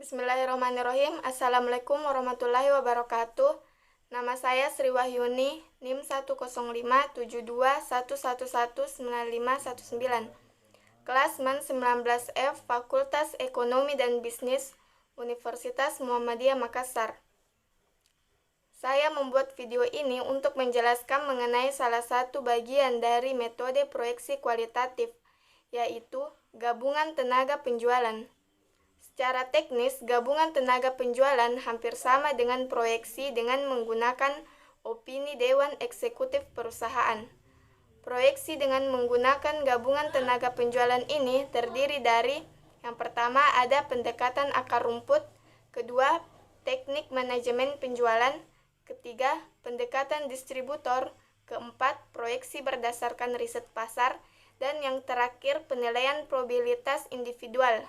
Bismillahirrahmanirrahim. Assalamualaikum warahmatullahi wabarakatuh. Nama saya Sri Wahyuni, NIM 1057211119519. Klasmen 19F, Fakultas Ekonomi dan Bisnis, Universitas Muhammadiyah Makassar. Saya membuat video ini untuk menjelaskan mengenai salah satu bagian dari metode proyeksi kualitatif, yaitu gabungan tenaga penjualan. Secara teknis, gabungan tenaga penjualan hampir sama dengan proyeksi dengan menggunakan opini Dewan Eksekutif Perusahaan. Proyeksi dengan menggunakan gabungan tenaga penjualan ini terdiri dari: yang pertama ada pendekatan akar rumput, kedua teknik manajemen penjualan, ketiga pendekatan distributor, keempat proyeksi berdasarkan riset pasar, dan yang terakhir penilaian probabilitas individual.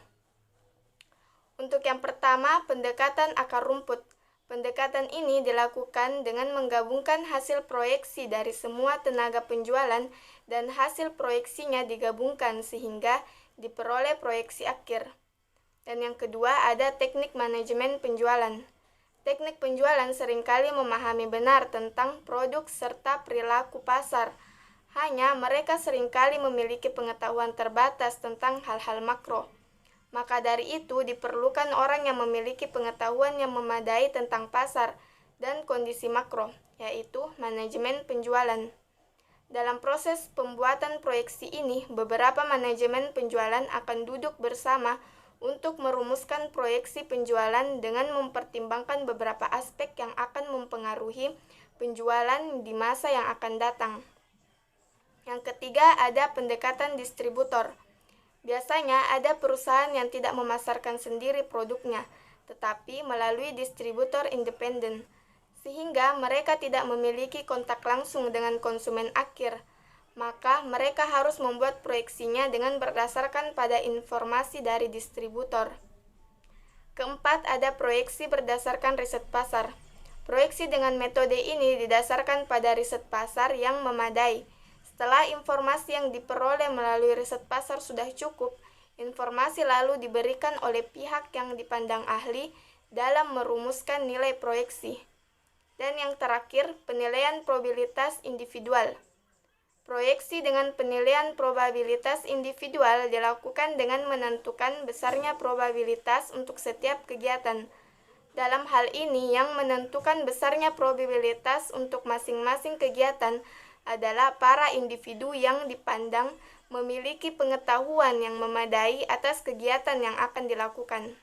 Untuk yang pertama, pendekatan akar rumput. Pendekatan ini dilakukan dengan menggabungkan hasil proyeksi dari semua tenaga penjualan dan hasil proyeksinya digabungkan sehingga diperoleh proyeksi akhir. Dan yang kedua ada teknik manajemen penjualan. Teknik penjualan seringkali memahami benar tentang produk serta perilaku pasar. Hanya mereka seringkali memiliki pengetahuan terbatas tentang hal-hal makro. Maka dari itu diperlukan orang yang memiliki pengetahuan yang memadai tentang pasar dan kondisi makro, yaitu manajemen penjualan. Dalam proses pembuatan proyeksi ini, beberapa manajemen penjualan akan duduk bersama untuk merumuskan proyeksi penjualan dengan mempertimbangkan beberapa aspek yang akan mempengaruhi penjualan di masa yang akan datang. Yang ketiga ada pendekatan distributor. Biasanya ada perusahaan yang tidak memasarkan sendiri produknya, tetapi melalui distributor independen, sehingga mereka tidak memiliki kontak langsung dengan konsumen akhir. Maka mereka harus membuat proyeksinya dengan berdasarkan pada informasi dari distributor. Keempat, ada proyeksi berdasarkan riset pasar. Proyeksi dengan metode ini didasarkan pada riset pasar yang memadai. Setelah informasi yang diperoleh melalui riset pasar sudah cukup, informasi lalu diberikan oleh pihak yang dipandang ahli dalam merumuskan nilai proyeksi. Dan yang terakhir, penilaian probabilitas individual. Proyeksi dengan penilaian probabilitas individual dilakukan dengan menentukan besarnya probabilitas untuk setiap kegiatan. Dalam hal ini, yang menentukan besarnya probabilitas untuk masing-masing kegiatan adalah para individu yang dipandang memiliki pengetahuan yang memadai atas kegiatan yang akan dilakukan.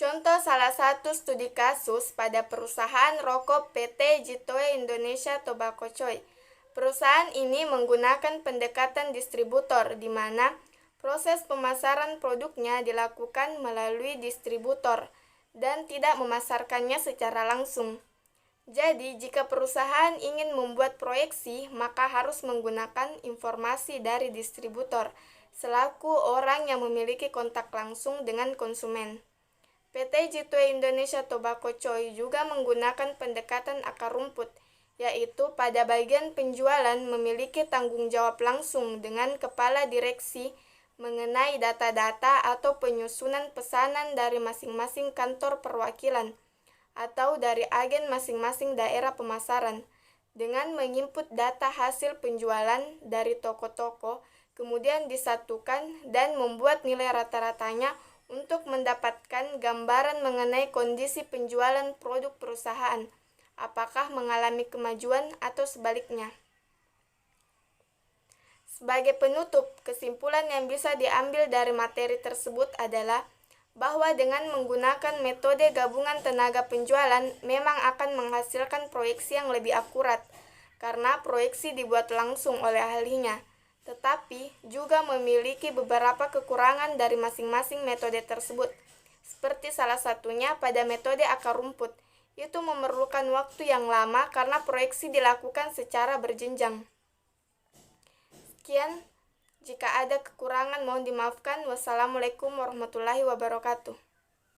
Contoh salah satu studi kasus pada perusahaan rokok PT Jitoe Indonesia Tobacco Choy. Perusahaan ini menggunakan pendekatan distributor di mana proses pemasaran produknya dilakukan melalui distributor dan tidak memasarkannya secara langsung. Jadi, jika perusahaan ingin membuat proyeksi, maka harus menggunakan informasi dari distributor selaku orang yang memiliki kontak langsung dengan konsumen. PT Jitoe Indonesia Tobacco Choy juga menggunakan pendekatan akar rumput, yaitu pada bagian penjualan memiliki tanggung jawab langsung dengan kepala direksi mengenai data-data atau penyusunan pesanan dari masing-masing kantor perwakilan atau dari agen masing-masing daerah pemasaran, dengan menginput data hasil penjualan dari toko-toko, kemudian disatukan dan membuat nilai rata-ratanya untuk mendapatkan gambaran mengenai kondisi penjualan produk perusahaan, apakah mengalami kemajuan atau sebaliknya. Sebagai penutup, kesimpulan yang bisa diambil dari materi tersebut adalah bahwa dengan menggunakan metode gabungan tenaga penjualan memang akan menghasilkan proyeksi yang lebih akurat, karena proyeksi dibuat langsung oleh ahlinya, tetapi juga memiliki beberapa kekurangan dari masing-masing metode tersebut, seperti salah satunya pada metode akar rumput, itu memerlukan waktu yang lama karena proyeksi dilakukan secara berjenjang. Sekian. Jika ada kekurangan mohon dimaafkan. Wassalamualaikum warahmatullahi wabarakatuh.